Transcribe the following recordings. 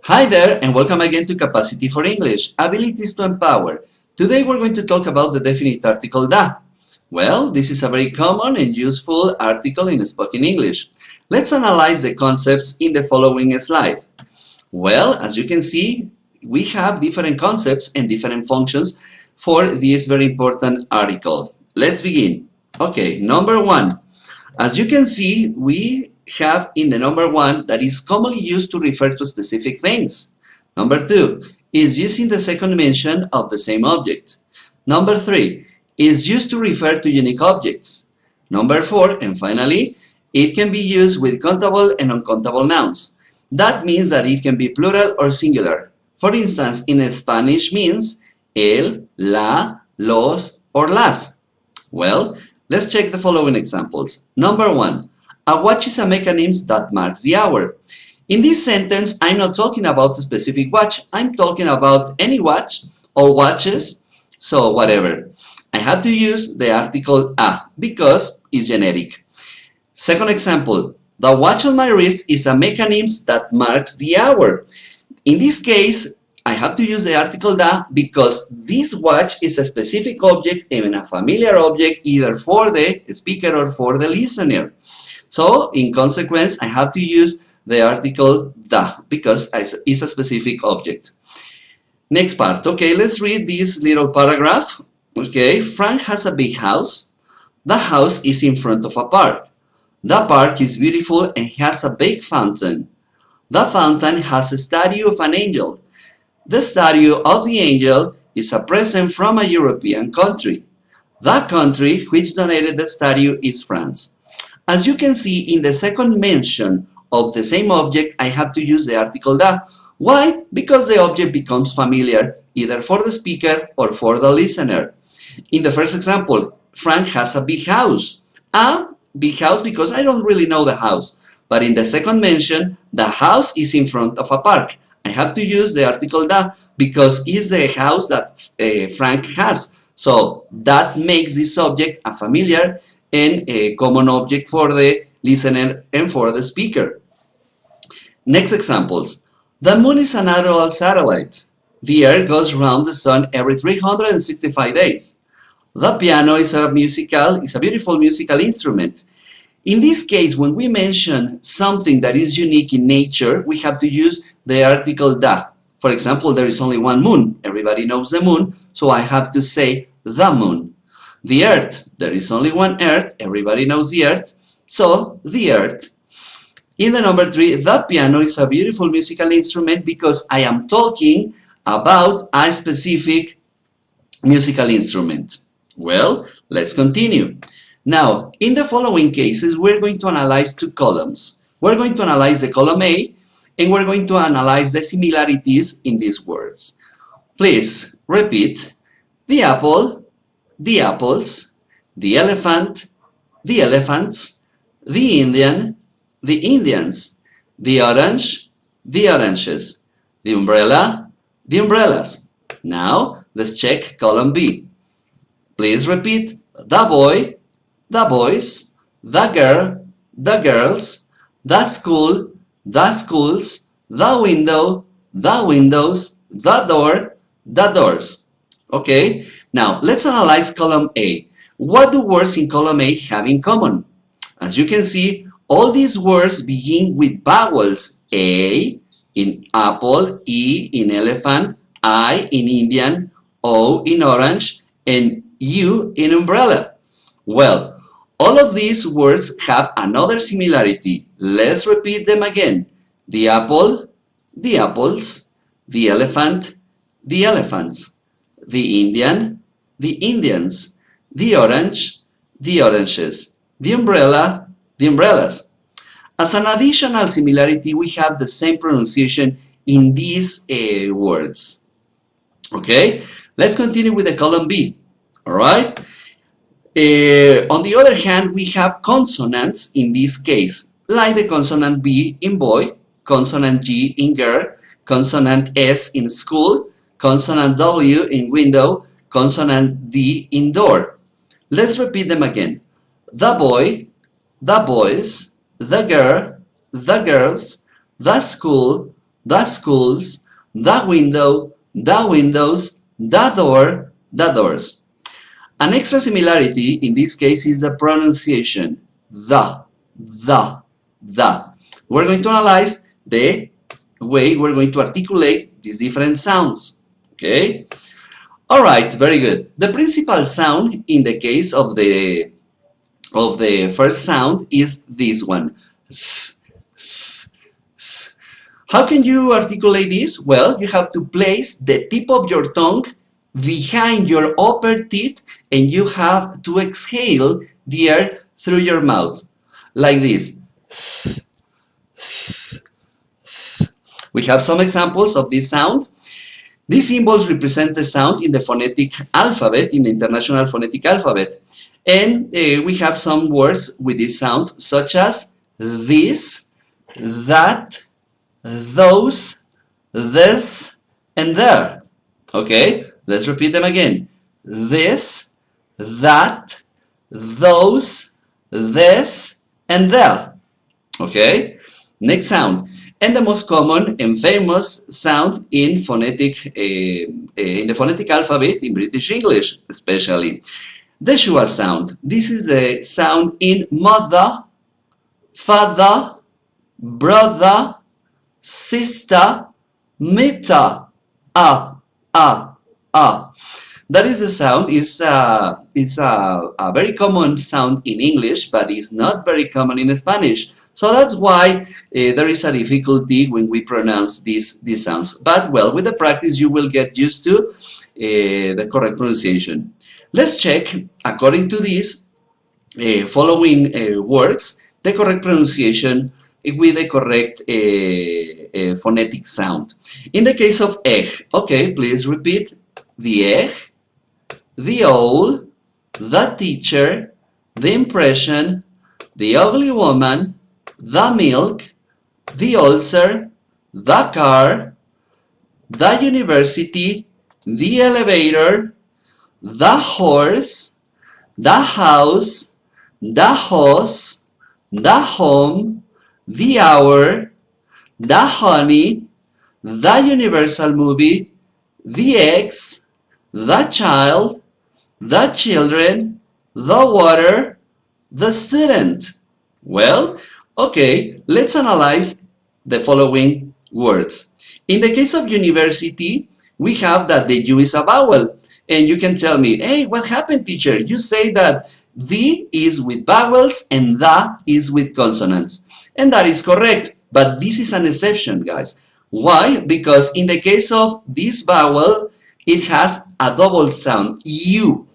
Hi there, and welcome again to Capacity for English, Abilities to Empower. Today we're going to talk about the definite article da. Well, this is a very common and useful article in spoken English. Let's analyze the concepts in the following slide. Well, as you can see, we have different concepts and different functions for this very important article. Let's begin. Okay, number one. As you can see, we have in the number one that is commonly used to refer to specific things. Number two is using the second mention of the same object. Number three is used to refer to unique objects. Number four, and finally, it can be used with countable and uncountable nouns. That means that it can be plural or singular. For instance, in Spanish means el, la, los, or las. Well, let's check the following examples. Number one, a watch is a mechanism that marks the hour. In this sentence, I'm not talking about a specific watch. I'm talking about any watch or watches, so whatever. I have to use the article a because it's generic. Second example, the watch on my wrist is a mechanism that marks the hour. In this case, I have to use the article da because this watch is a specific object and a familiar object either for the speaker or for the listener. So, in consequence, I have to use the article da because it's a specific object. Next part. Okay, let's read this little paragraph. Okay, Frank has a big house. The house is in front of a park. The park is beautiful and has a big fountain. The fountain has a statue of an angel. The statue of the angel is a present from a European country. The country which donated the statue is France. As you can see in the second mention of the same object, I have to use the article da. Why? Because the object becomes familiar either for the speaker or for the listener. In the first example, Frank has a big house. A big house because I don't really know the house. But in the second mention, the house is in front of a park. I have to use the article da because it's the house that Frank has. So that makes this object a familiar and a common object for the listener and for the speaker. Next examples. The moon is a natural satellite. The earth goes around the sun every 365 days. The piano is a beautiful musical instrument. In this case, when we mention something that is unique in nature, we have to use the article da. For example, there is only one moon. Everybody knows the moon, so I have to say the moon. The earth, there is only one earth. Everybody knows the earth, so the earth. In the number three, the piano is a beautiful musical instrument because I am talking about a specific musical instrument. Well, let's continue. Now, in the following cases, we're going to analyze two columns. We're going to analyze the column A, and we're going to analyze the similarities in these words. Please repeat: the apple, the apples, the elephant, the elephants, the Indian, the Indians, the orange, the oranges, the umbrella, the umbrellas. Now, let's check column B. Please repeat: the boy, the boys, the girl, the girls, the school, the schools, the window, the windows, the door, the doors. Okay, now let's analyze column A. What do words in column A have in common? As you can see, all these words begin with vowels. A in apple, E in elephant, I in Indian, O in orange, and U in umbrella. Well, all of these words have another similarity. Let's repeat them again. The apple, the apples, the elephant, the elephants, the Indian, the Indians, the orange, the oranges, the umbrella, the umbrellas. As an additional similarity, we have the same pronunciation in these words. Okay, let's continue with the column B. All right. On the other hand, we have consonants in this case, like the consonant B in boy, consonant G in girl, consonant S in school, consonant W in window, consonant D in door. Let's repeat them again. The boy, the boys, the girl, the girls, the school, the schools, the window, the windows, the door, the doors. An extra similarity in this case is the pronunciation. The. We're going to analyze the way we're going to articulate these different sounds. Okay? Alright, very good. The principal sound in the case of the first sound is this one. How can you articulate this? Well, you have to place the tip of your tongue behind your upper teeth and you have to exhale the air through your mouth, like this. We have some examples of this sound. These symbols represent the sound in the phonetic alphabet, in the International Phonetic Alphabet. And we have some words with this sound, such as this, that, those, this, and there. Okay, let's repeat them again. This, that, those, this, and there. Okay, next sound. And the most common and famous sound in the phonetic alphabet in British English, especially. The schwa sound. This is the sound in mother, father, brother, sister, meter. That is the sound. It's a very common sound in English, but it's not very common in Spanish. So that's why there is a difficulty when we pronounce these sounds. But well, with the practice, you will get used to the correct pronunciation. Let's check, according to these following words, the correct pronunciation with the correct phonetic sound. In the case of egg, okay, please repeat. The egg, the owl, the teacher, the impression, the ugly woman, the milk, the ulcer, the car, the university, the elevator, the horse, the house, the horse, the home, the hour, the honey, the universal movie, the eggs, the child, the children, the water, the student. Well, okay, let's analyze the following words. In the case of university, we have that the U is a vowel. And you can tell me, hey, what happened, teacher? You say that the is with vowels and the is with consonants. And that is correct. But this is an exception, guys. Why? Because in the case of this vowel, it has a double sound, U.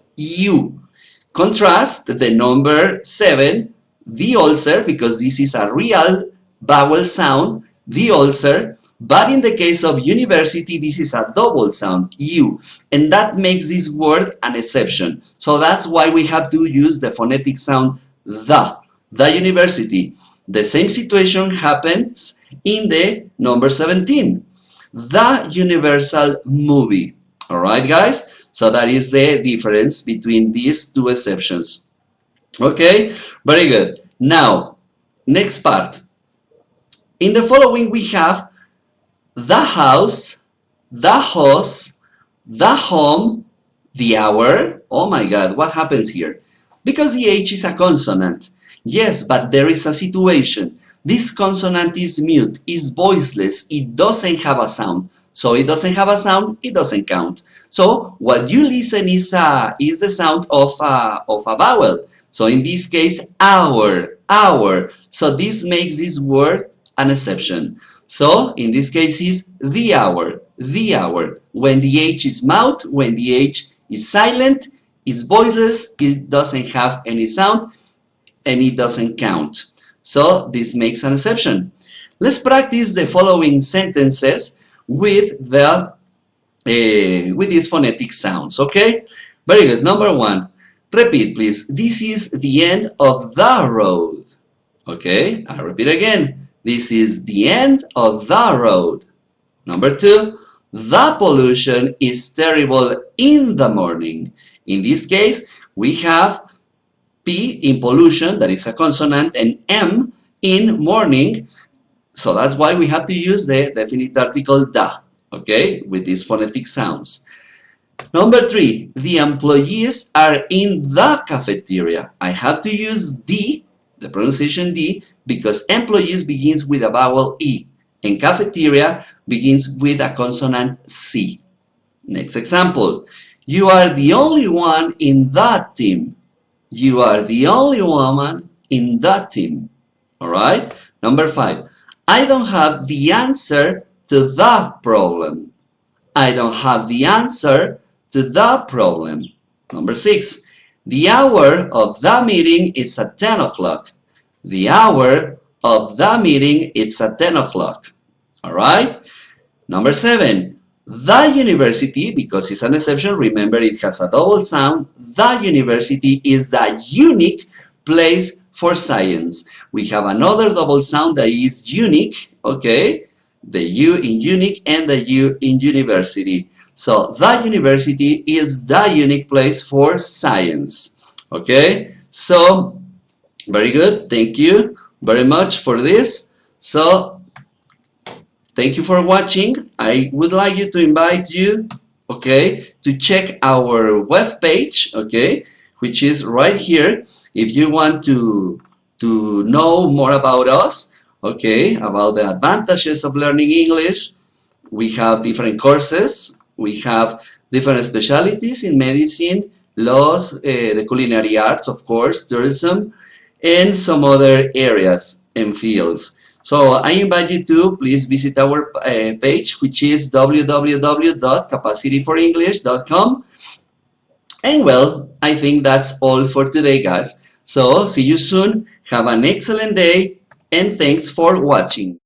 Contrast the number 7, the ulcer, because this is a real vowel sound, the ulcer. But in the case of university, this is a double sound, U. And that makes this word an exception. So that's why we have to use the phonetic sound, the university. The same situation happens in the number 17, the universal movie. All right, guys? So that is the difference between these two exceptions. Okay, very good. Now, next part. In the following, we have the house, the house, the home, the hour. Oh my God, what happens here? Because the H is a consonant. Yes, but there is a situation. This consonant is mute, is voiceless, it doesn't have a sound. So it doesn't have a sound, it doesn't count. So what you listen is the sound of a vowel. So in this case, hour. So this makes this word an exception. So in this case is the hour. When the H is mouth, when the H is silent, is voiceless, it doesn't have any sound, and it doesn't count. So this makes an exception. Let's practice the following sentences with these phonetic sounds, okay? Very good. Number 1, repeat please. This is the end of the road. Okay, I repeat again. This is the end of the road. Number 2, the pollution is terrible in the morning. In this case, we have P in pollution, that is a consonant, and M in morning, So that's why we have to use the definite article da, okay, with these phonetic sounds. Number 3, the employees are in the cafeteria. I have to use the pronunciation D, because employees begins with a vowel E, and cafeteria begins with a consonant C. Next example, you are the only one in that team. You are the only woman in that team. All right? Number 5, I don't have the answer to the problem. I don't have the answer to the problem. Number 6, the hour of the meeting is at 10 o'clock. The hour of the meeting is at 10 o'clock. All right? Number 7, the university, because it's an exception, remember it has a double sound, the university is the unique place for science. We have another double sound that is unique, okay? The U in unique and the U in university. So the university is the unique place for science, okay? So, very good, thank you very much for this. So, thank you for watching. I would like you to invite you, okay, to check our web page, okay, which is right here. If you want to know more about us, okay, about the advantages of learning English, we have different courses. We have different specialties in medicine, laws, the culinary arts, of course, tourism, and some other areas and fields. So I invite you to please visit our page, which is www.capacityforenglish.com. And well, I think that's all for today, guys. So see you soon. Have an excellent day, and thanks for watching.